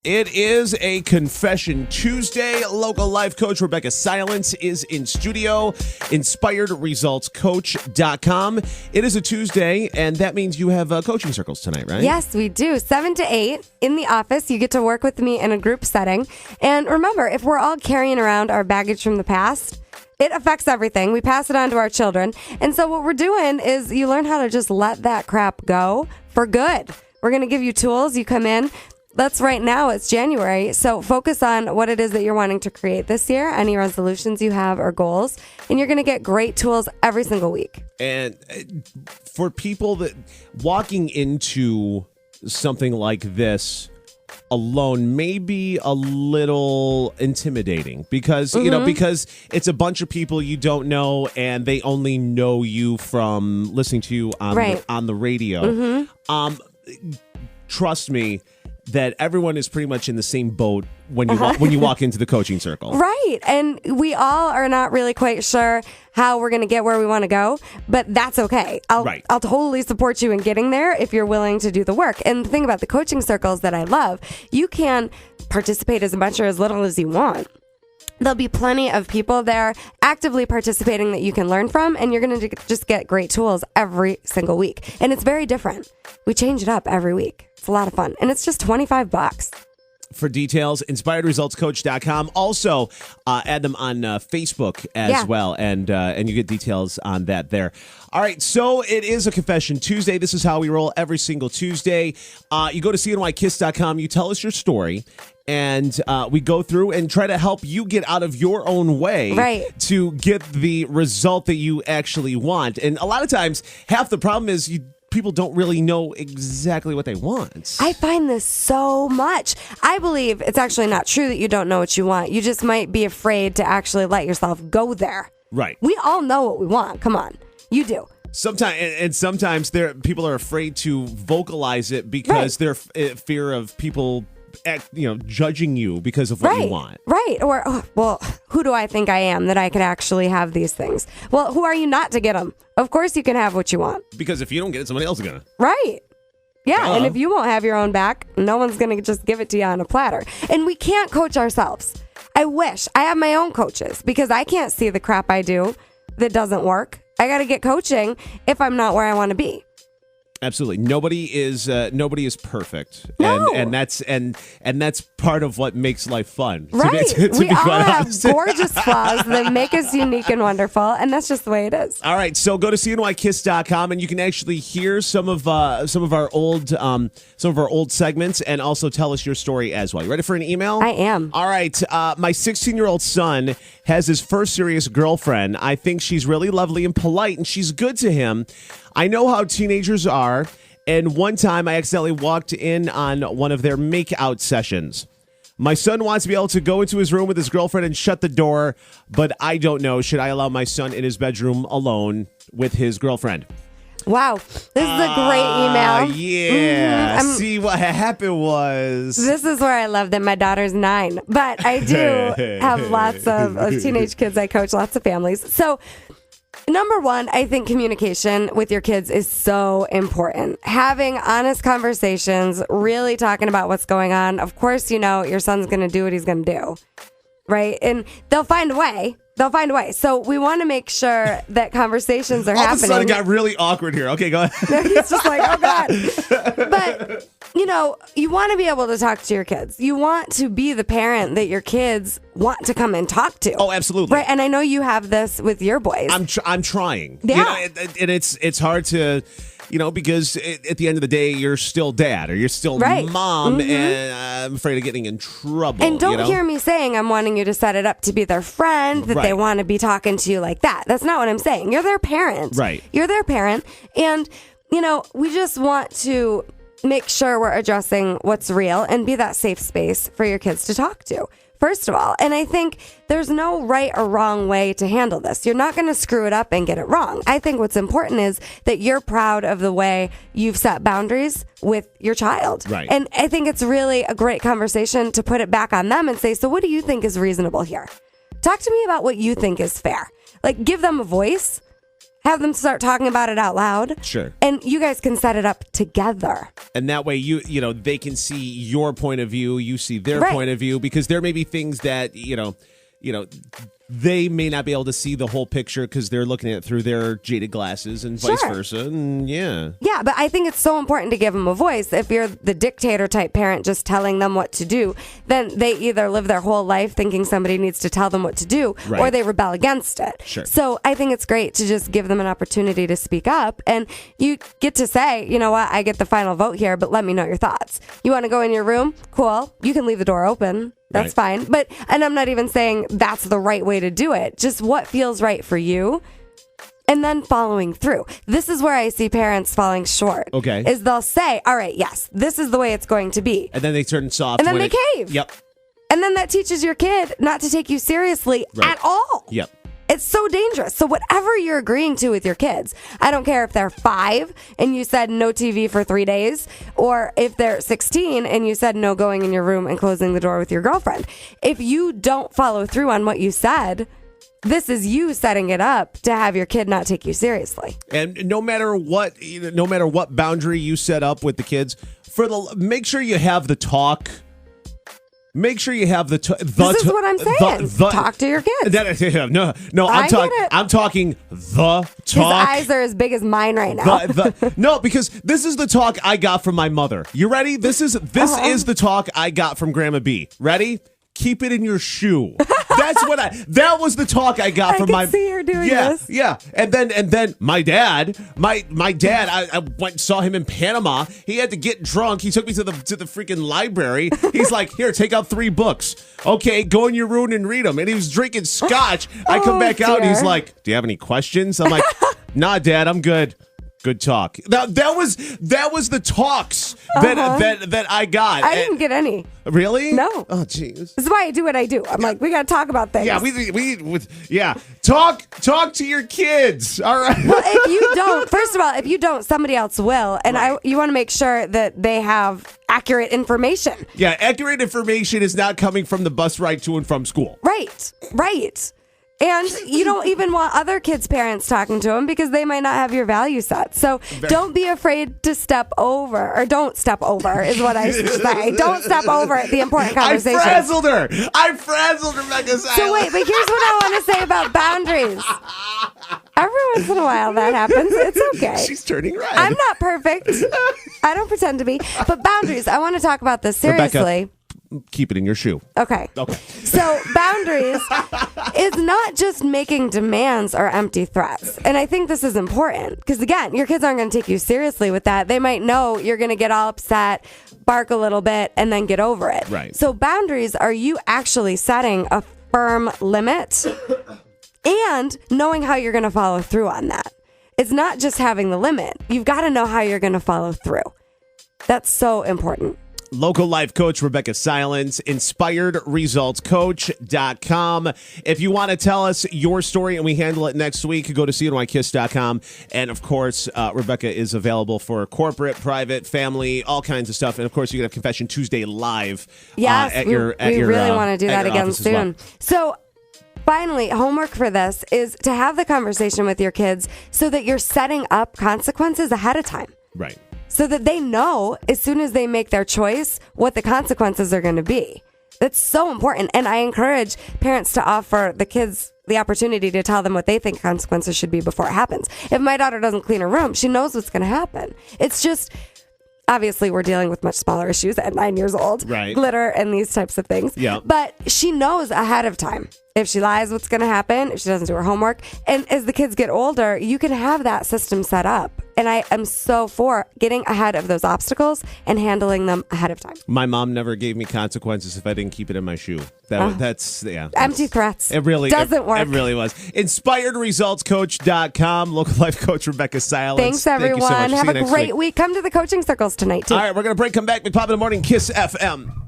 It is a Confession Tuesday. Local life coach Rebeccah Silence is in studio. InspiredResultsCoach.com. It is a Tuesday, and that means you have coaching circles tonight, right? Yes, we do. 7 to 8 in the office. You get to work with me in a group setting. And remember, if we're all carrying around our baggage from the past, it affects everything. We pass it on to our children. And so what we're doing is you learn how to just let that crap go for good. We're going to give you tools. You come in. Right now, it's January, so focus on what it is that you're wanting to create this year, any resolutions you have or goals, and you're going to get great tools every single week. And for people that walking into something like this alone may be a little intimidating because, because it's a bunch of people you don't know and they only know you from listening to you on the radio. Trust me, that everyone is pretty much in the same boat when you walk into the coaching circle. Right. And we all are not really quite sure how we're going to get where we want to go, but that's okay. I'll totally support you in getting there if you're willing to do the work. And the thing about the coaching circles that I love, you can participate as much or as little as you want. There'll be plenty of people there actively participating that you can learn from, and you're going to just get great tools every single week. And it's very different. We change it up every week. It's a lot of fun, and it's just $25. For details, InspiredResultsCoach.com. Also, add them on Facebook as well, and you get details on that there. All right, so it is a Confession Tuesday. This is how we roll every single Tuesday. You go to CNYKiss.com, you tell us your story, and we go through and try to help you get out of your own way to get the result that you actually want. And a lot of times, half the problem is people don't really know exactly what they want. I find this so much. I believe it's actually not true that you don't know what you want. You just might be afraid to actually let yourself go there. Right. We all know what we want. Come on. You do. Sometimes people are afraid to vocalize it because they're fear of people judging you because of what you want. Right. Or, who do I think I am that I could actually have these things? Well, who are you not to get them? Of course you can have what you want. Because if you don't get it, somebody else is going to. Right. Yeah, and if you won't have your own back, no one's going to just give it to you on a platter. And we can't coach ourselves. I wish. I have my own coaches because I can't see the crap I do that doesn't work. I got to get coaching if I'm not where I want to be. Absolutely. Nobody is perfect. No. And that's part of what makes life fun. Right. To we be all have honest. gorgeous flaws that make us unique and wonderful, and that's just the way it is. All right, so go to CNYKiss.com and you can actually hear some of our old segments and also tell us your story as well. You ready for an email? I am. All right. My 16-year-old son has his first serious girlfriend. I think she's really lovely and polite, and she's good to him. I know how teenagers are, and one time I accidentally walked in on one of their make-out sessions. My son wants to be able to go into his room with his girlfriend and shut the door, but I don't know. Should I allow my son in his bedroom alone with his girlfriend? Wow. This is a great email. Yeah. See, what happened was... This is where I love that my daughter's 9, but I do have lots of teenage kids. I coach lots of families. So... Number one, I think communication with your kids is so important. Having honest conversations, really talking about what's going on. Of course, your son's going to do what he's going to do, right? And they'll find a way. So we want to make sure that conversations are happening. All of a sudden, it got really awkward here. Okay, go ahead. He's just like, oh, God. But, you want to be able to talk to your kids. You want to be the parent that your kids want to come and talk to. Oh, absolutely. Right, and I know you have this with your boys. I'm trying. Yeah. And it's hard to... because at the end of the day, you're still dad or you're still mom, and I'm afraid of getting in trouble. And don't hear me saying I'm wanting you to set it up to be their friend, that they want to be talking to you like that. That's not what I'm saying. You're their parent. Right. You're their parent. And, we just want to make sure we're addressing what's real and be that safe space for your kids to talk to. First of all, and I think there's no right or wrong way to handle this. You're not going to screw it up and get it wrong. I think what's important is that you're proud of the way you've set boundaries with your child. Right. And I think it's really a great conversation to put it back on them and say, so what do you think is reasonable here? Talk to me about what you think is fair. Like, give them a voice Have them start talking about it out loud. Sure. And you guys can set it up together. And that way, they can see your point of view, you see their point of view, because there may be things that, they may not be able to see the whole picture because they're looking at it through their jaded glasses and vice versa. And yeah, but I think it's so important to give them a voice. If you're the dictator type parent just telling them what to do, then they either live their whole life thinking somebody needs to tell them what to do, or they rebel against it. Sure. So I think it's great to just give them an opportunity to speak up, and you get to say, you know what, I get the final vote here, but let me know your thoughts. You want to go in your room? Cool. You can leave the door open. That's fine. And I'm not even saying that's the right way to do it. Just what feels right for you. And then following through. This is where I see parents falling short. Okay. Is they'll say, all right, yes, this is the way it's going to be. And then they turn soft. And then they cave. Yep. And then that teaches your kid not to take you seriously at all. Yep. It's so dangerous. So whatever you're agreeing to with your kids, I don't care if they're 5 and you said no TV for 3 days, or if they're 16 and you said no going in your room and closing the door with your girlfriend. If you don't follow through on what you said, this is you setting it up to have your kid not take you seriously. And no matter what boundary you set up with the kids, make sure you have the talk. Make sure you have this is what I'm saying. Talk to your kids. I'm talking the talk. His eyes are as big as mine right now. No, because this is the talk I got from my mother. You ready? This is the talk I got from Grandma B. Ready? Keep it in your shoe. That was the talk I got from my. I can see her doing this. Yeah. And then my dad, I went and saw him in Panama. He had to get drunk. He took me to the freaking library. He's like, here, take out 3 books. Okay, go in your room and read them. And he was drinking scotch. I come back out and he's like, do you have any questions? I'm like, nah, Dad, I'm good. Good talk. That was the talks that I got. I didn't get any. Really? No. Oh, jeez. This is why I do what I do. I'm like, we got to talk about things. Yeah, talk to your kids. All right. Well, if you don't, somebody else will, and you want to make sure that they have accurate information. Yeah, accurate information is not coming from the bus ride to and from school. Right. And you don't even want other kids' parents talking to them because they might not have your value set. So don't be afraid to step over, or don't step over is what I say. Don't step over the important conversation. I frazzled Rebeccah Silence. So wait, but here's what I want to say about boundaries. Every once in a while that happens. It's okay. She's turning red. I'm not perfect. I don't pretend to be. But boundaries, I want to talk about this seriously. Rebeccah, keep it in your shoe. Okay. So boundaries is not just making demands or empty threats. And I think this is important because, again, your kids aren't going to take you seriously with that. They might know you're going to get all upset, bark a little bit, and then get over it. Right. So boundaries are you actually setting a firm limit and knowing how you're going to follow through on that. It's not just having the limit. You've got to know how you're going to follow through. That's so important. Local life coach Rebeccah Silence, inspiredresultscoach.com. If you want to tell us your story and we handle it next week, go to cnykiss.com. And of course, Rebeccah is available for corporate, private, family, all kinds of stuff. And of course, you can have Confession Tuesday live. Yes, we really want to do that again soon. So finally, homework for this is to have the conversation with your kids so that you're setting up consequences ahead of time. Right. So that they know as soon as they make their choice what the consequences are going to be. That's so important. And I encourage parents to offer the kids the opportunity to tell them what they think consequences should be before it happens. If my daughter doesn't clean her room, she knows what's going to happen. It's just, obviously, we're dealing with much smaller issues at 9 years old. Right. Glitter and these types of things. Yeah. But she knows ahead of time. If she lies, what's going to happen, if she doesn't do her homework. And as the kids get older, you can have that system set up. And I am so for getting ahead of those obstacles and handling them ahead of time. My mom never gave me consequences if I didn't keep it in my shoe. That's empty threats. It really doesn't work. It really was. InspiredResultsCoach.com. Local life coach Rebeccah Silence. Thanks, everyone. Thank you so much. Have a great week. Come to the coaching circles tonight, too. All right, we're going to break. Come back. We pop in the morning. Kiss FM.